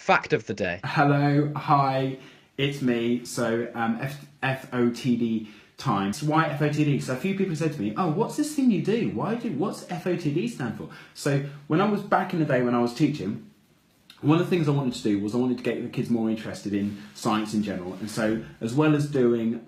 fact of the day. Hello, hi, it's me. So FOTD time. So why FOTD? So a few people said to me, "Oh, what's this thing you do? What's FOTD stand for?" So when I was back in the day when I was teaching, one of the things I wanted to do was I wanted to get the kids more interested in science in general, and so as well as doing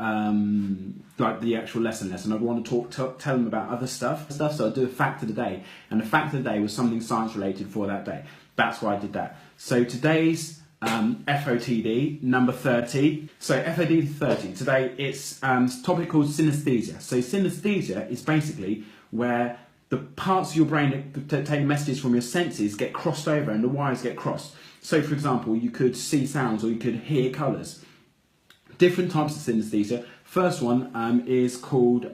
like the actual lesson, I'd want to tell them about other stuff. So I'd do a fact of the day, and the fact of the day was something science related for that day. That's why I did that. So today's FOTD number 30. So FOTD 30. Today it's a topic called synesthesia. So synesthesia is basically where the parts of your brain that take messages from your senses get crossed over and the wires get crossed. So for example, you could see sounds or you could hear colours. Different types of synesthesia. First one is called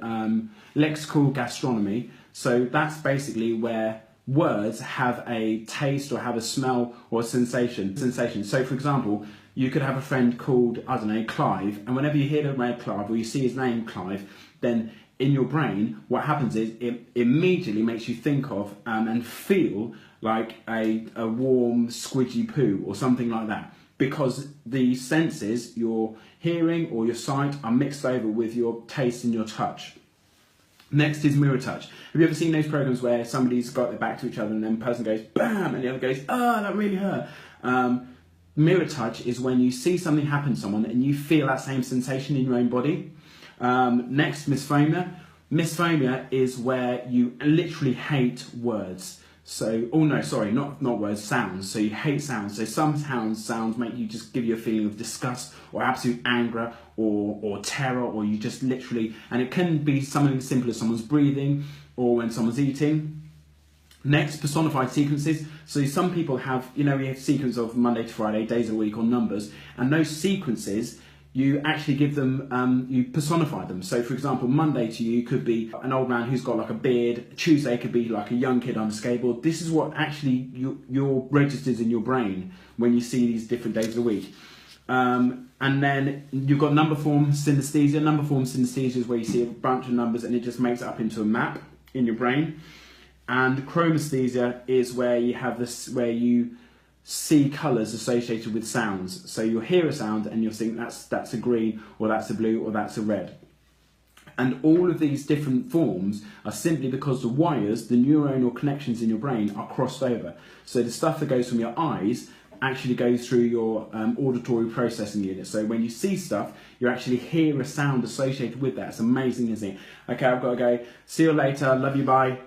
lexical gastronomy. So that's basically where words have a taste or have a smell or a sensation. So for example, you could have a friend called, I don't know, Clive, and whenever you hear the word Clive or you see his name Clive, then in your brain what happens is it immediately makes you think of and feel like a warm squidgy poo or something like that, because the senses, your hearing or your sight, are mixed over with your taste and your touch. Next is mirror touch. Have you ever seen those programs where somebody's got their back to each other and then the person goes bam and the other goes, oh, that really hurt? Mirror touch is when you see something happen to someone and you feel that same sensation in your own body. Next, misphomia. Misphomia is where you literally hate words. So, oh no, sorry, not words, sounds. So you hate sounds. So some sounds make you just give you a feeling of disgust or absolute anger or terror, or you just literally, and it can be something as simple as someone's breathing or when someone's eating. Next, personified sequences. So some people have, we have sequence of Monday to Friday, days of the week or numbers, and those sequences, you actually give them, you personify them. So for example, Monday to you could be an old man who's got like a beard. Tuesday could be like a young kid on a skateboard. This is what actually your registers in your brain when you see these different days of the week. And then you've got number form synesthesia. Number form synesthesia is where you see a bunch of numbers and it just makes it up into a map in your brain. And chromesthesia is where you have this, where you see colours associated with sounds. So you'll hear a sound and you'll think that's a green, or that's a blue, or that's a red. And all of these different forms are simply because the wires, the neuronal connections in your brain, are crossed over. So the stuff that goes from your eyes actually goes through your auditory processing unit. So when you see stuff, you actually hear a sound associated with that. It's amazing, isn't it? Okay, I've got to go. See you later. Love you. Bye.